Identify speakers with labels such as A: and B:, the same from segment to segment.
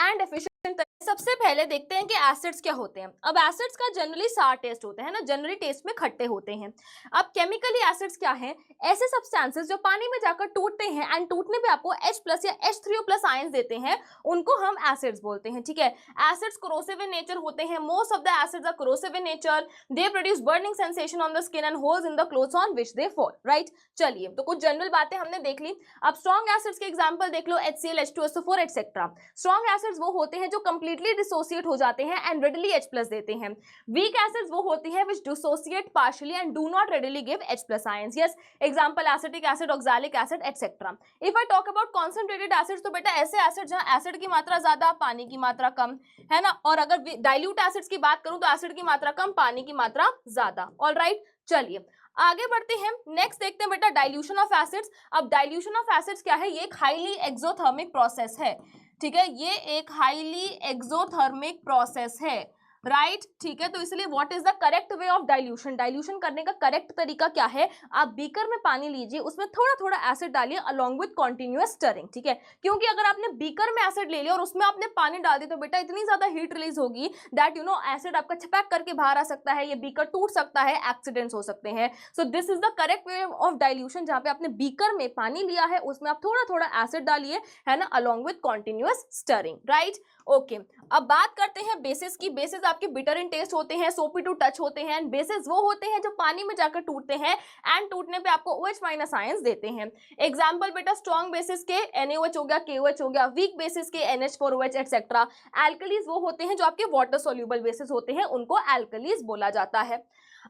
A: And efficient. सबसे पहले देखते हैं कि एसिड्स क्या होते हैं। अब एसिड्स का जनरली सार टेस्ट होता है ना, जनरली टेस्ट में खट्टे होते हैं। अब केमिकली एसिड्स क्या हैं? ऐसे सब्सटेंसेस जो पानी में जाकर टूटते हैं एंड टूटने पे आपको H+ या H3O+ आयंस देते हैं, उनको हम एसिड्स बोलते हैं। ठीक है, एसिड्स कोरोसिव इन नेचर होते हैं। Most of the acids are corrosive in nature. They produce burning sensation on the skin and holes in the clothes on which they fall. Right, चलिए तो कुछ जनरल बातें हमने देख ली। अब स्ट्रॉन्ग एसिड्स के एग्जांपल देख लो, HCl, H2SO4 etcetera. Strong acids वो होते हैं जो कंप्लीटली डिसोसिएट हो जाते हैं एंड रेडिली H+ देते हैं। वीक एसिड्स वो होती हैं which dissociate partially and do not readily give H+ ions. Yes, example acetic acid, oxalic acid etcetera. If I talk about concentrated acids, तो बेटा ऐसे एसिड जहां एसिड की मात्रा ज्यादा, पानी की मात्रा कम, है ना। और अगर डाइल्यूट एसिड्स की बात करूं तो एसिड की मात्रा कम, पानी की मात्रा ज्यादा। ऑलराइट, चलिए आगे बढ़ते हैं। नेक्स्ट देखते हैं बेटा डाइल्यूशन ऑफ एसिड्स। अब डाइल्यूशन ऑफ एसिड्स क्या है? ये एक हाईली एक्सोथर्मिक प्रोसेस है। ठीक है, ये एक हाईली एक्सोथर्मिक प्रोसेस है। राइट, ठीक है, तो इसलिए what is the correct way of dilution? Dilution करने का करेक्ट तरीका क्या है? आप बीकर में पानी लीजिए, उसमें थोड़ा थोड़ा एसिड डालिए अलोंग विद कॉन्टिन्यूअस स्टरिंग। ठीक है, क्योंकि अगर आपने बीकर में एसिड ले लिया और उसमें आपने पानी डाल दिया तो बेटा इतनी ज्यादा हीट रिलीज होगी दैट यू नो एसिड आपका छपैक करके बाहर आ सकता है, ये बीकर टूट सकता है, एक्सीडेंट्स हो सकते हैं। So this is the correct way of dilution. जहां पे आपने बीकर में पानी लिया है उसमें आप थोड़ा थोड़ा एसिड डालिए, है ना, along with continuous stirring. Right, okay. अब बात करते हैं बेसिस की। बेसिस आपके बिटर इन टेस्ट होते हैं, सोपी टू टच होते हैं। बेसिस वो होते हैं जो पानी में जाकर टूटते हैं एंड टूटने पे आपको OH- आयंस देते हैं। एग्जांपल बेटा स्ट्रॉन्ग बेसिस के NaOH हो गया, KOH हो गया, वीक बेसिस के NH4OH एटसेट्रा। एल्कलीज वो होते हैं जो आपके वाटर सोल्यूबल बेसिस होते हैं, उनको एल्कलीज बोला जाता है।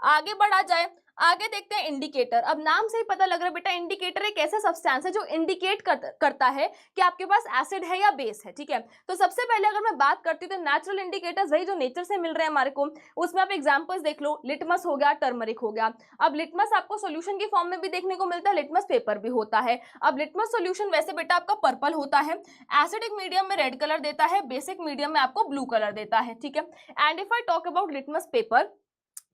A: आगे बढ़ा जाए, आगे देखते हैं इंडिकेटर। अब नाम से ही पता लग रहा है बेटा इंडिकेटर एक ऐसा सब्सटेंस है जो इंडिकेट करता है कि आपके पास एसिड है या बेस है। ठीक है, तो सबसे पहले अगर मैं बात करती हूँ तो नेचुरल इंडिकेटर्स वही जो नेचर से मिल रहे हैं हमारे को, उसमें आप एग्जांपल्स देख लो। लिटमस हो गया, टर्मरिक हो गया। अब लिटमस आपको सोल्यूशन की फॉर्म में भी देखने को मिलता है, लिटमस पेपर भी होता है। अब लिटमस सोल्यूशन वैसे बेटा आपका पर्पल होता है, एसिडिक मीडियम में रेड कलर देता है, बेसिक मीडियम में आपको ब्लू कलर देता है। ठीक है, and if I talk about litmus paper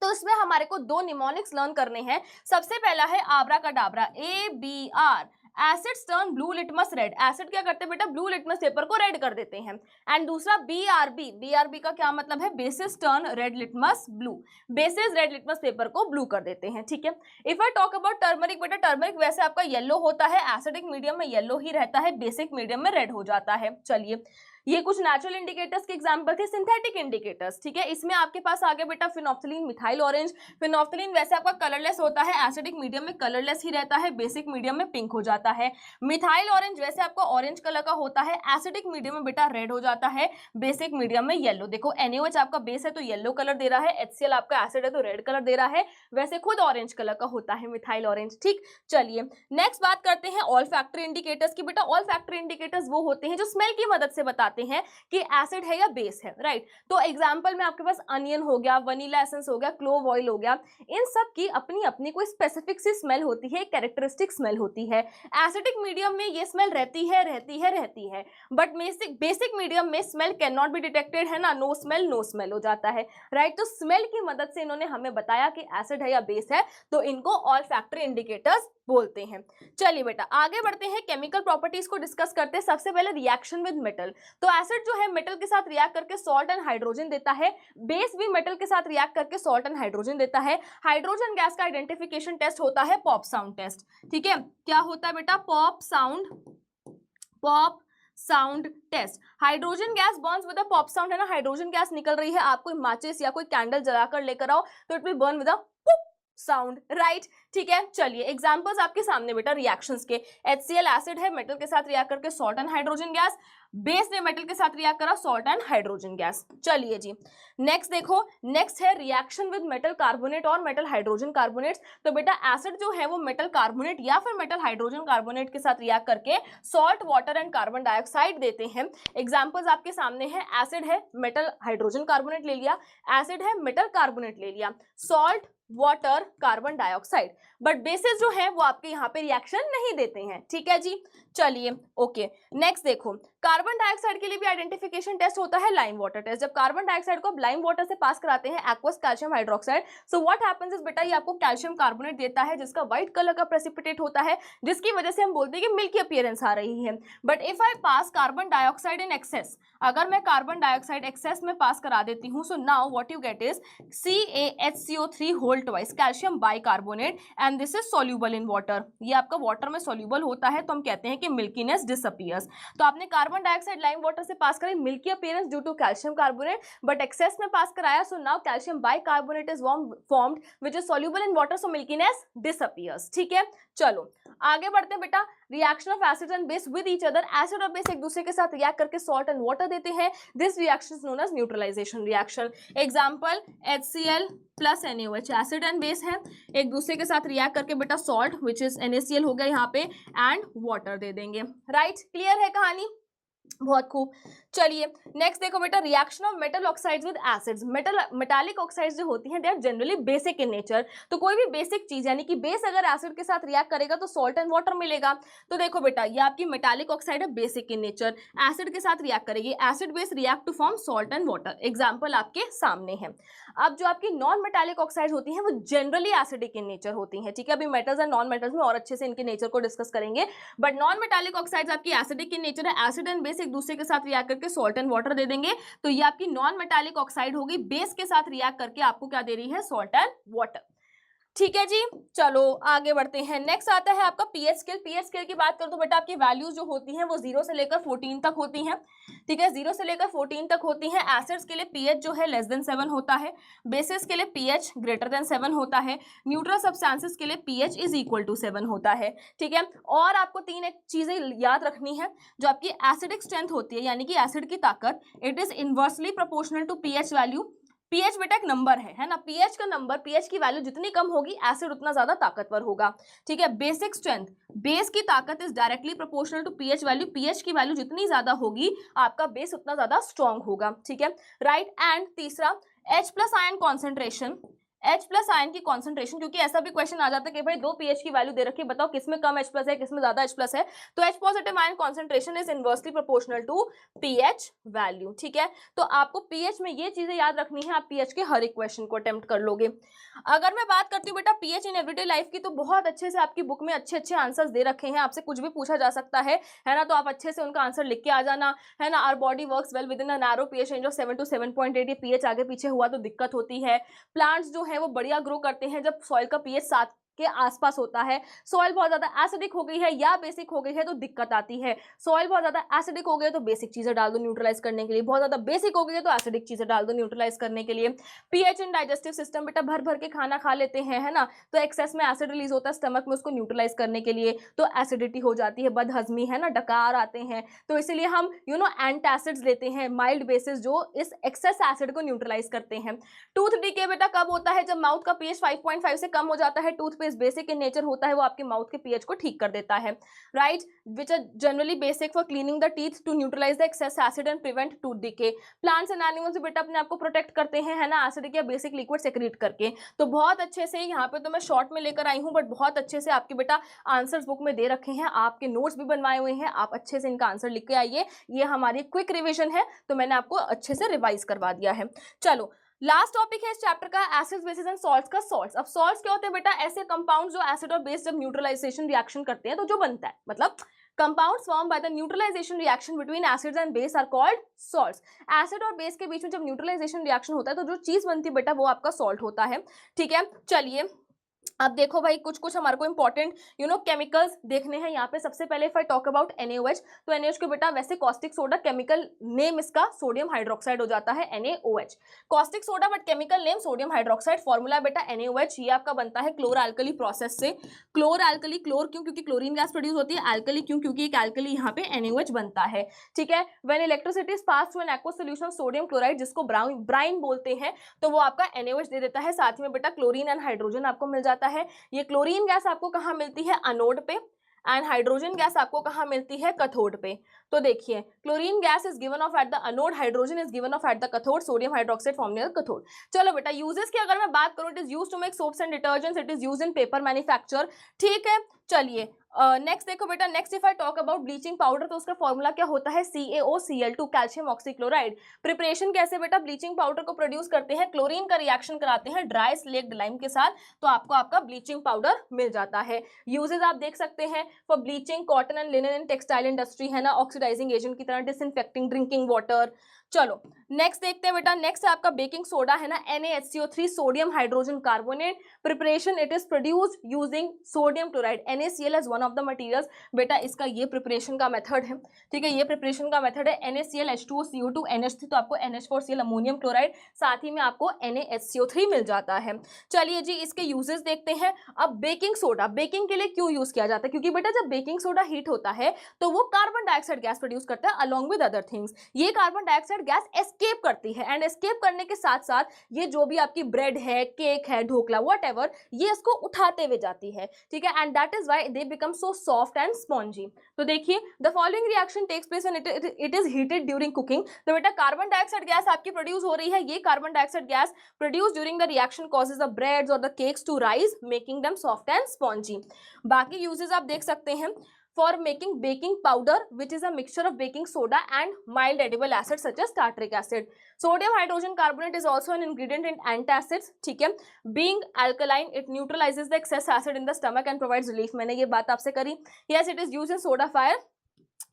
A: तो इसमें हमारे को दो निमोनिक्स लर्न करने हैं। सबसे पहला है आब्राकाडाब्रा, ABR, acids turn blue litmus red. Acid क्या करते हैं बेटा? ब्लू लिटमस पेपर को रेड कर देते हैं। एंड दूसरा BRB, BRB का क्या मतलब है? Basis turn red litmus blue, basis red litmus paper को ब्लू कर देते हैं। ठीक है, if I talk about turmeric, बेटा टर्मरिक वैसे आपका येलो होता है, एसिडिक मीडियम में येलो ही रहता है, बेसिक मीडियम में रेड हो जाता है। चलिए, ये कुछ नेचुरल इंडिकेटर्स के एग्जांपल थे। सिंथेटिक इंडिकेटर्स, ठीक है, इसमें आपके पास आगे बेटा फिनोफ्थलीन, मिथाइल ऑरेंज। फिनोफ्थलीन वैसे आपका कलरलेस होता है, एसिडिक मीडियम में कलरलेस ही रहता है, बेसिक मीडियम में पिंक हो जाता है। मिथाइल ऑरेंज वैसे आपका ऑरेंज कलर का होता है, एसिडिक मीडियम में बेटा रेड हो जाता है, बेसिक मीडियम में येलो। देखो NaOH आपका बेस है तो येलो कलर दे रहा है, HCl आपका एसिड है तो रेड कलर दे रहा है, वैसे खुद ऑरेंज कलर का होता है मिथाइल ऑरेंज। ठीक, चलिए नेक्स्ट बात करते हैं ऑल्फैक्टरी इंडिकेटर्स की। बेटा ऑल्फैक्टरी इंडिकेटर्स वो होते हैं जो स्मेल की मदद से बताते हैं कि एसिड है या बेस है। राइट, तो एग्जांपल में आपके पास अनियन हो गया, वनीला एसेंस हो गया, क्लोव ऑयल हो गया। इन सब की अपनी अपनी कोई स्पेसिफिक सी स्मेल होती है, कैरेक्टरिस्टिक स्मेल होती है। एसिडिक मीडियम में ये स्मेल रहती है, बट बेसिक मीडियम में smell can not be detected, है ना, नो स्मेल हो जाता है। राइट, तो स्मेल की मदद से इन्होंने हमें बताया कि एसिड है या बेस है, तो इनको ऑल्फैक्टरी इंडिकेटर्स बोलते हैं। चलिए बेटा आगे बढ़ते हैं, केमिकल प्रॉपर्टीज को डिस्कस करते हैं। सबसे पहले रिएक्शन विद मेटल। तो एसिड जो है मेटल के साथ रिएक्ट करके सॉल्ट एंड हाइड्रोजन देता है, बेस भी मेटल के साथ रिएक्ट करके सॉल्ट एंड हाइड्रोजन देता है। हाइड्रोजन गैस का आइडेंटिफिकेशन टेस्ट होता है पॉप साउंड टेस्ट। ठीक है, क्या होता है बेटा? Pop sound test. Hydrogen gas burns with a pop sound, है ना, हाइड्रोजन गैस निकल रही है, आप कोई माचिस या कोई कैंडल जलाकर लेकर आओ तो it will burn with a sound. Right, ठीक है, चलिए एग्जांपल्स आपके सामने बेटा रिएक्शंस के। HCl एसिड है, मेटल के साथ रिएक्ट करके salt and hydrogen gas, base ने मेटल के साथ रिएक्ट करा, सॉल्ट एंड हाइड्रोजन गैस। चलिए जी नेक्स्ट देखो, नेक्स्ट है रिएक्शन विद मेटल कार्बोनेट और मेटल हाइड्रोजन कार्बोनेट्स। तो बेटा एसिड जो है वो मेटल कार्बोनेट या फिर मेटल हाइड्रोजन कार्बोनेट के साथ रिएक्ट करके salt, water and carbon dioxide देते हैं। एग्जांपल्स आपके सामने है, एसिड है, मेटल हाइड्रोजन कार्बोनेट ले लिया, एसिड है, मेटल कार्बोनेट ले लिया, salt, water, carbon dioxide. But basis जो है वो आपके यहाँ पे रिएक्शन नहीं देते हैं, ठीक है जी। चलिए ओके, नेक्स्ट देखो, कार्बन डाइऑक्साइड के लिए भी आइडेंटिफिकेशन टेस्ट होता है, लाइम वाटर टेस्ट। जब कार्बन डाइऑक्साइड को आप लाइम वाटर से पास कराते हैं aqueous calcium hydroxide, so what happens is बेटा, ये आपको कैल्शियम कार्बोनेट देता है जिसका व्हाइट कलर का प्रेसिपिटेट होता है, जिसकी वजह से हम बोलते हैं कि मिल्की अपीयरेंस आ रही है। But if I pass carbon dioxide in excess, अगर मैं कार्बन डाइऑक्साइड एक्सेस में पास करा देती हूँ, so now what you get is CaHCO3 whole twice calcium bicarbonate and this is soluble in water. ये आपका वाटर में सॉल्यूबल होता है, तो हम कहते हैं कि मिल्कीनेस डिसअपीयर्स। तो आपने कार्बन डाइऑक्साइड लाइम वाटर से पास कराई, milky appearance due to calcium carbonate, but excess में पास कराया, so now calcium bicarbonate is formed which is soluble in water, so milkiness disappears, ठीक है। चलो आगे बढ़ते हैं बेटा, reaction of acid and base with each other, acid और बेस एक दूसरे के साथ रिएक्ट करके सॉल्ट एंड वाटर देते हैं, this reaction is known as neutralization reaction. Example HCl plus NaOH, acid and base है, एक दूसरे के साथ रिएक्ट करके बेटा सॉल्ट विच इज NaCl हो गया यहाँ पे एंड वाटर दे देंगे, राइट। क्लियर है कहानी, बहुत खूब। चलिए नेक्स्ट देखो बेटा, reaction of metal oxides with acids. Metallic oxides जो होती हैं they are generally basic in nature. तो कोई भी बेसिक चीज यानी कि बेस अगर एसिड के साथ रिएक्ट करेगा तो सॉल्ट एंड वाटर मिलेगा। तो देखो बेटा, ये आपकी मेटालिक ऑक्साइड है, बेसिक इन नेचर, एसिड के साथ रिएक्ट करेगी, acid base react to form salt and water. Example आपके सामने है। अब जो आपकी नॉन मेटालिक ऑक्साइड होती हैं वो जनरली एसिडिक इन नेचर होती हैं, ठीक है। अभी मेटल्स एंड नॉन मेटल्स में और अच्छे से इनके नेचर को डिस्कस करेंगे, बट नॉन मेटालिक ऑक्साइड्स आपकी एसिडिक इन नेचर है, एसिड एंड बेस एक दूसरे के साथ रिएक्ट करके सॉल्ट एंड वाटर दे देंगे। तो ये आपकी नॉन मेटालिक ऑक्साइड होगी, बेस के साथ रिएक्ट करके आपको क्या दे रही है, सॉल्ट एंड वाटर, ठीक है जी। चलो आगे बढ़ते हैं, नेक्स्ट आता है आपका पीएच स्केल। पीएच स्केल की बात करूं तो बेटा आपकी वैल्यूज जो होती हैं वो 0 से लेकर 14 तक होती हैं, ठीक है, 0 से लेकर 14 तक होती हैं। एसिड्स के लिए पीएच जो है लेस देन 7 होता है, बेसिस के लिए पीएच ग्रेटर देन 7 होता है, न्यूट्रल सब्सटेंसेस के लिए पीएच इज इक्वल टू 7 होता है, ठीक है। और आपको तीन एक चीजें याद रखनी है, जो आपकी एसिडिक स्ट्रेंथ होती है यानी कि एसिड की ताकत, it is inversely proportional to pH value. PH बेटा एक नंबर है ना, पीएच का नंबर, पीएच की वैल्यू जितनी कम होगी एसिड उतना ज्यादा ताकतवर होगा, ठीक है। बेसिक स्ट्रेंथ, बेस की ताकत is directly proportional to pH value, pH की वैल्यू जितनी ज्यादा होगी आपका बेस उतना ज्यादा स्ट्रॉन्ग होगा, ठीक है, राइट। एंड तीसरा H+ ion concentration, H+ ion की कॉन्सेंट्रेशन, क्योंकि ऐसा भी क्वेश्चन आ जाता है कि भाई दो पीएच की वैल्यू दे रखी है, बताओ किसमें कम H+ है किसमें ज्यादा H+ है, तो H positive ion concentration is inversely proportional to pH value, ठीक है। तो आपको पीएच में ये चीजें याद रखनी है, आप पीएच के हर एक क्वेश्चन को अटेम्प्ट कर लोगे। अगर मैं बात करती हूँ बेटा पीएच इन एवरीडे लाइफ की, तो बहुत अच्छे से आपकी बुक में अच्छे अच्छे आंसर्स दे रखे हैं, आपसे कुछ भी पूछा जा सकता है ना, तो आप अच्छे से उनका आंसर लिख के आ जाना, है ना। Our body works well with in a narrow pH range of 7 to 7.8, ये पीएच आगे पीछे हुआ तो दिक्कत होती है। प्लांट्स जो है वो बढ़िया ग्रो करते हैं जब सॉइल का पीएच 7 के आसपास होता है। सॉइल बहुत ज्यादा एसिडिक हो गई है या बेसिक हो गई है तो दिक्कत आती है। सॉइल बहुत ज्यादा एसिडिक हो गई है तो बेसिक चीजें डाल दो न्यूट्रलाइज करने के लिए, बहुत ज्यादा बेसिक हो गई है तो एसिडिक चीजें डाल दो न्यूट्रलाइज करने के लिए। पीएच इन डाइजेस्टिव सिस्टम, बेटा भर भर के खाना खा लेते हैं, है ना, तो एक्सेस में एसिड रिलीज होता है स्टमक में, उसको न्यूट्रलाइज करने के लिए, तो एसिडिटी हो जाती है, बदहजमी, है ना, डकार आते हैं, तो इसीलिए हम एंटासिड्स लेते हैं, माइल्ड बेसिस जो इस एक्सेस एसिड को न्यूट्रलाइज करते हैं। टूथ डीके बेटा कब होता है, जब माउथ का पीएच 5.5 से कम हो जाता है। टूथपेस्ट बेसिक इन नेचर होता है, वो आपके माउथ के पीएच को ठीक कर देता है, right, which are generally basic for cleaning the teeth to neutralize the excess acid and prevent tooth decay. Plants and animals बेटा अपने आप को प्रोटेक्ट करते हैं, है ना, एसिडिक या बेसिक लिक्विड सेक्रेट करके। तो बहुत अच्छे से यहाँ पे तो मैं शॉर्ट में लेकर आई हूँ, बट बहुत अच्छे से आपके बेटा आंसर्स बुक में दे रखे हैं, आपके नोट्स भी बनवाए हुए हैं, आप अच्छे से इनका आंसर लिख के आइए। ये हमारी क्विक रिविजन है, तो मैंने आपको अच्छे से रिवाइज करवा दिया है। चलो लास्ट टॉपिक है इस चैप्टर का, एसिड्स बेसिस एंड सॉल्ट्स का। सॉल्ट्स, अब सॉल्ट्स क्या होते हैं बेटा, ऐसे कंपाउंड जो एसिड और बेस जब न्यूट्रलाइजेशन रिएक्शन करते हैं तो जो बनता है, मतलब compounds form by the neutralization reaction between acids and base are called salts. Acid और बेस के बीच में जब न्यूट्रलाइजेशन रिएक्शन होता है तो जो चीज बनती है बेटा वो आपका सॉल्ट होता है, ठीक है। चलिए अब देखो भाई कुछ कुछ हमारे को इंपॉर्टेंट केमिकल्स देखने हैं यहाँ पे। सबसे पहले if I talk about NaOH, तो NaOH को बेटा वैसे कॉस्टिक सोडा, केमिकल नेम इसका सोडियम हाइड्रोक्साइड हो जाता है NaOH, caustic soda but chemical name sodium hydroxide. Formula बेटा NaOH, ये आपका बनता है क्लोर अल्कली प्रोसेस से। क्लोर अल्कली, क्लोर क्यों, क्योंकि क्लोरीन गैस प्रोड्यूस होती है, अल्कली क्यों, क्योंकि एक अल्कली यहाँ पे NaOH बनता है, ठीक है। When electricity is pass through an aqueous solution sodium chloride, जिसको ब्राइन बोलते हैं, तो वो आपका NaOH दे देता है। साथ में बेटा क्लोरीन एंड हाइड्रोजन आपको मिल जाता है। ये क्लोरीन गैस आपको कहाँ मिलती है, अनोड पे, एंड हाइड्रोजन गैस आपको कहाँ मिलती है, कैथोड पे। तो देखिए chlorine gas is given off at the anode, hydrogen is given off at the cathode, sodium hydroxide form near cathode. चलो बेटा यूजेस की अगर मैं बात करूं, it is used to make soaps and detergents, it is used in paper manufacture, ठीक है। चलिए नेक्स्ट देखो बेटा, next if I talk about bleaching powder, तो उसका फॉर्मूला क्या होता है, CaOCl2 कैल्शियम ऑक्सीक्लोराइड। प्रिपरेशन कैसे बेटा, ब्लीचिंग पाउडर को प्रोड्यूस करते हैं, क्लोरीन का रिएक्शन कराते हैं ड्राई स्लेक्ड लाइम के साथ, तो आपको आपका ब्लीचिंग पाउडर मिल जाता है। यूजेस आप देख सकते हैं for bleaching cotton and linen and textile industry, है ना, ऑक्सीडाइजिंग एजेंट की तरह, डिसइंफेक्टिंग ड्रिंकिंग वाटर। चलो नेक्स्ट देखते हैं बेटा, नेक्स्ट है आपका बेकिंग सोडा, है ना, NaHCO3 sodium hydrogen carbonate. Preparation it is produced using sodium chloride, NaCl as one of the materials. बेटा इसका ये प्रिपरेशन का मेथड है, ठीक है, ये प्रिपरेशन का मेथड है, NaCl H2O CO2 NH3, तो आपको NH4Cl अमोनियम क्लोराइड, साथ ही में आपको NaHCO3 मिल जाता है। चलिए जी इसके यूजेस देखते हैं। अब बेकिंग सोडा, बेकिंग के लिए क्यों यूज किया जाता है, क्योंकि बेटा जब बेकिंग सोडा हीट होता है तो वो कार्बन डाइऑक्साइड गैस प्रोड्यूस करता है अलॉन्ग विद अदर थिंग्स। ये कार्बन डाइऑक्साइड गैस एस्केप करती है, एंड एस्केप करने के साथ साथ ये जो भी आपकी ब्रेड है, केक है, ढोकला, व्हाटएवर, ये इसको उठाते हुए जाती है, ठीक है, and that is why they become so soft and spongy. तो देखिए the following reaction takes place when it is heated during cooking. तो बेटा कार्बन डाइऑक्साइड गैस आपकी प्रोड्यूस हो रही है, ये carbon dioxide gas produce during the reaction causes the breads और the cakes to rise, making them soft and spongy. बाकी uses आप देख सकते हैं, for making baking powder which is a mixture of baking soda and mild edible acids such as tartaric acid. Sodium hydrogen carbonate is also an ingredient in antacids, ठीक है, being alkaline it neutralizes the excess acid in the stomach and provides relief। मैंने ये बात आपसे करी। Yes, it is used in soda fire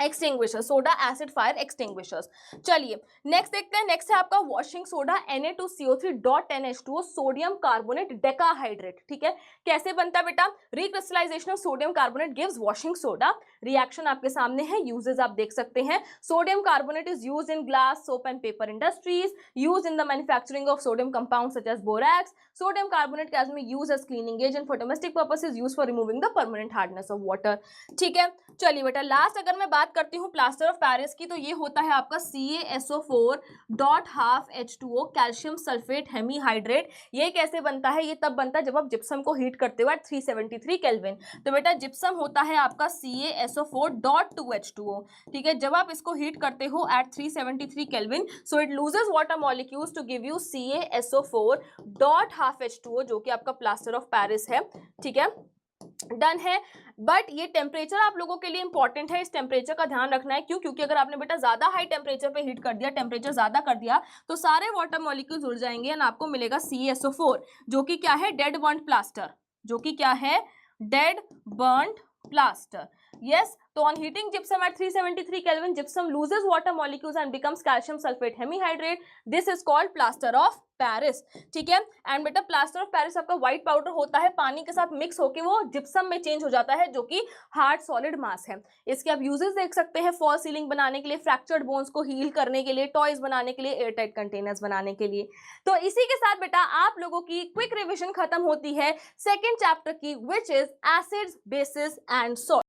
A: extinguisher, soda acid fire extinguishers. चलिए next देखते हैं, नेक्स्ट है आपका washing soda Na2CO3.10H2O sodium carbonate decahydrate, ठीक है, कैसे बनता है बेटा, recrystallization of sodium carbonate gives washing soda. Reaction आपके सामने है, यूजेस आप देख सकते हैं, sodium carbonate is used in glass, soap and paper industries, used in the manufacturing of sodium compound such as borax. Sodium carbonate can be used as cleaning agent for domestic purposes, used for removing the permanent hardness of water, ठीक है। चलिए बेटा last अगर मैं बात करती हूँ plaster of Paris की, तो ये होता है आपका CaSO4.12H2O कैल्शियम सल्फेट हेमीहाइड्रेट। ये कैसे बनता है, ये तब बनता है जब आप जिप्सम को हीट करते हो एट 373 केल्विन। तो बेटा जिप्सम होता है आपका CaSO4.2H2O, ठीक है, जब आप इसको हीट करते हो at 373 kelvin, so it loses water molecules to give you CaSO4.12H2O, जो कि आपका प्लास्टर ऑफ पेरिस है, ठीक है, डन है। बट ये टेम्परेचर आप लोगों के लिए इंपॉर्टेंट है, इस टेम्परेचर का ध्यान रखना है, क्यों, क्योंकि अगर आपने बेटा ज्यादा हाई टेम्परेचर पे हीट कर दिया, टेम्परेचर ज्यादा कर दिया, तो सारे वाटर मॉलिक्यूल्स उड़ जाएंगे एंड आपको मिलेगा CaSO4, जो कि क्या है, डेड बर्न्ड प्लास्टर, जो कि क्या है, डेड बर्न्ड प्लास्टर। yes, तो on heating gypsum at 373 Kelvin, gypsum loses water molecules and becomes calcium sulfate hemihydrate. This is called plaster of Paris, ठीक है। एंड बेटा प्लास्टर ऑफ पेरिस आपका white powder होता है, पानी के साथ मिक्स होकर वो जिप्सम में चेंज हो जाता है, जो कि हार्ड सॉलिड मास है। इसके आप यूजेस देख सकते हैं, फॉल सीलिंग बनाने के लिए, फ्रैक्चर्ड बोन्स को हील करने के लिए, टॉयज बनाने के लिए, एयरटाइट कंटेनर्स बनाने के लिए। तो इसी के साथ बेटा आप लोगों की क्विक रिविजन खत्म होती है सेकेंड चैप्टर की, which is acids, basis and salt.